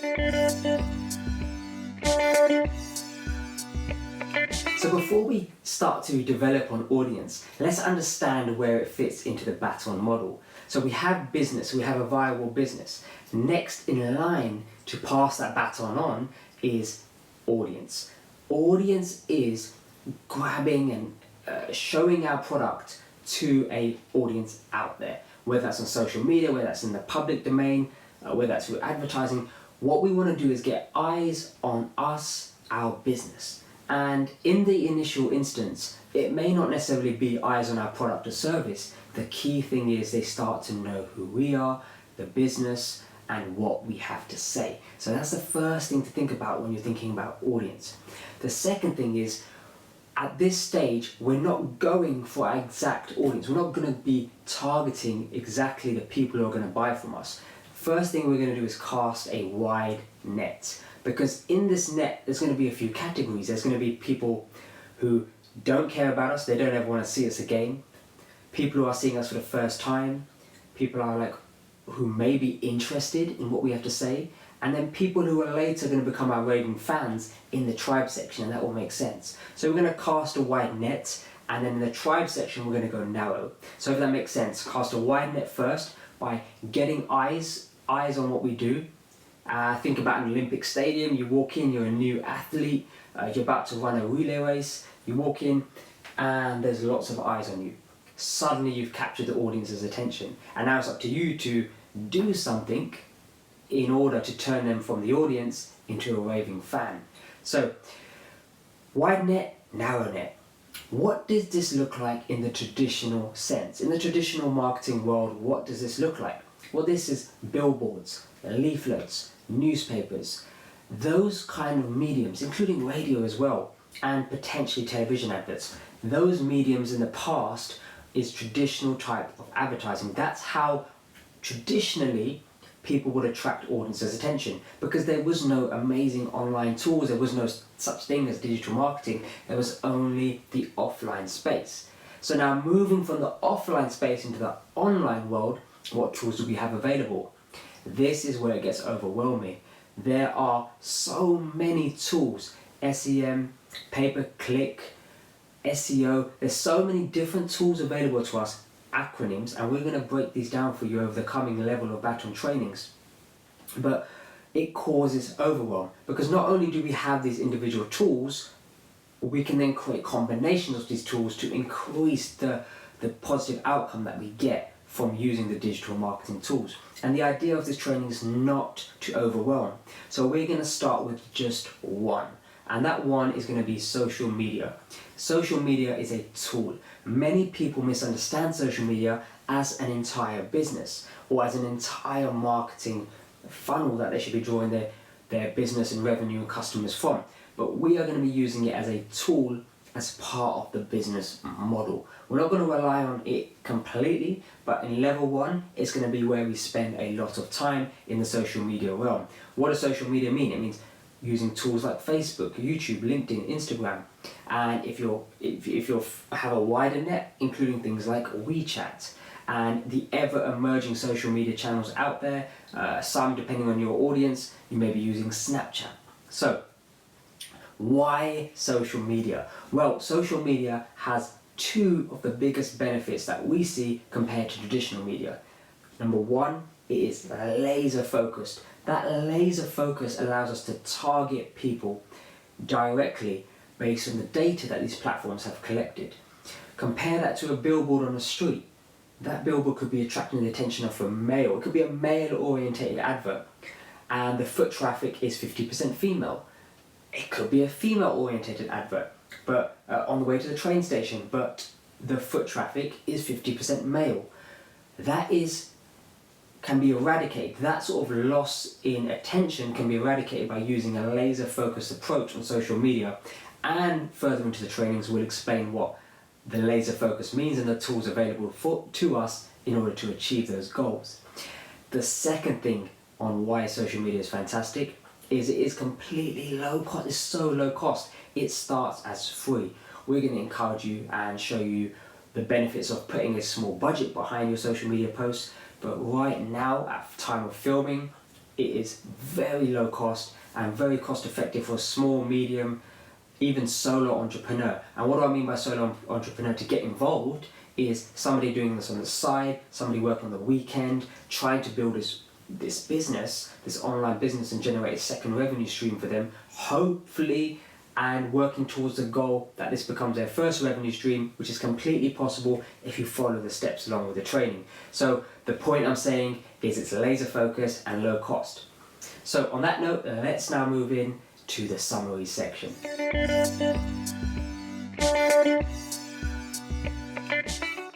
So before we start to develop an audience, let's understand where it fits into the BATON model. So we have business, we have a viable business. Next in line to pass that baton on is audience. Audience is grabbing and showing our product to an audience out there, whether that's on social media, whether that's in the public domain, whether that's through advertising. What we want to do is get eyes on us, our business. And in the initial instance, it may not necessarily be eyes on our product or service. The key thing is they start to know who we are, the business, and what we have to say. So that's the first thing to think about when you're thinking about audience. The second thing is, at this stage, we're not going for our exact audience. We're not going to be targeting exactly the people who are going to buy from us. First thing we're going to do is cast a wide net. Because in this net, there's going to be a few categories. There's going to be people who don't care about us, they don't ever want to see us again. People who are seeing us for the first time. People who may be interested in what we have to say. And then people who are later going to become our raving fans in the tribe section, and that will make sense. So we're going to cast a wide net, and then in the tribe section, we're going to go narrow. So if that makes sense, cast a wide net first by getting eyes on what we do. Think about an Olympic stadium. You walk in, you're a new athlete, you're about to run a relay race, you walk in and there's lots of eyes on you. Suddenly you've captured the audience's attention, and now it's up to you to do something in order to turn them from the audience into a raving fan. So, wide net, narrow net. What does this look like in the traditional sense? In the traditional marketing world, what does this look like? Well, this is billboards, leaflets, newspapers, those kind of mediums, including radio as well, and potentially television adverts. Those mediums in the past is traditional type of advertising. That's how traditionally people would attract audiences' attention, because there was no amazing online tools, there was no such thing as digital marketing, there was only the offline space. So now moving from the offline space into the online world, what tools do we have available? This is where it gets overwhelming. There are so many tools, SEM, pay-per-click, SEO, there's so many different tools available to us, acronyms, and we're going to break these down for you over the coming level of BATON trainings. But it causes overwhelm, because not only do we have these individual tools, we can then create combinations of these tools to increase the positive outcome that we get from using the digital marketing tools. And the idea of this training is not to overwhelm. So we're going to start with just one. And that one is going to be social media. Social media is a tool. Many people misunderstand social media as an entire business or as an entire marketing funnel that they should be drawing their business and revenue and customers from. But we are going to be using it as a tool as part of the business model. We're not going to rely on it completely, but in level one, it's going to be where we spend a lot of time in the social media realm. What does social media mean? It means using tools like Facebook, YouTube, LinkedIn, Instagram, and if you have a wider net, including things like WeChat and the ever-emerging social media channels out there. Some, depending on your audience, you may be using Snapchat. So, why social media? Well, social media has two of the biggest benefits that we see compared to traditional media. Number one, it is laser focused. That laser focus allows us to target people directly based on the data that these platforms have collected. Compare that to a billboard on the street. That billboard could be attracting the attention of a male. It could be a male-orientated advert, and the foot traffic is 50% female. It could be a female-orientated advert, but on the way to the train station, but the foot traffic is 50% male. That can be eradicated. That sort of loss in attention can be eradicated by using a laser-focused approach on social media. And further into the trainings, we'll explain what the laser focus means and the tools available to us in order to achieve those goals. The second thing on why social media is fantastic is it is completely low cost. It's so low cost. It starts as free. We're going to encourage you and show you the benefits of putting a small budget behind your social media posts. But right now, at time of filming, it is very low cost and very cost effective for a small, medium, even solo entrepreneur. And what do I mean by solo entrepreneur? To get involved is somebody doing this on the side, somebody working on the weekend, trying to build this business, this online business, and generate a second revenue stream for them, hopefully, and working towards the goal that this becomes their first revenue stream, which is completely possible if you follow the steps along with the training. So the point I'm saying is it's laser focused and low cost. So on that note, let's now move in to the summary section.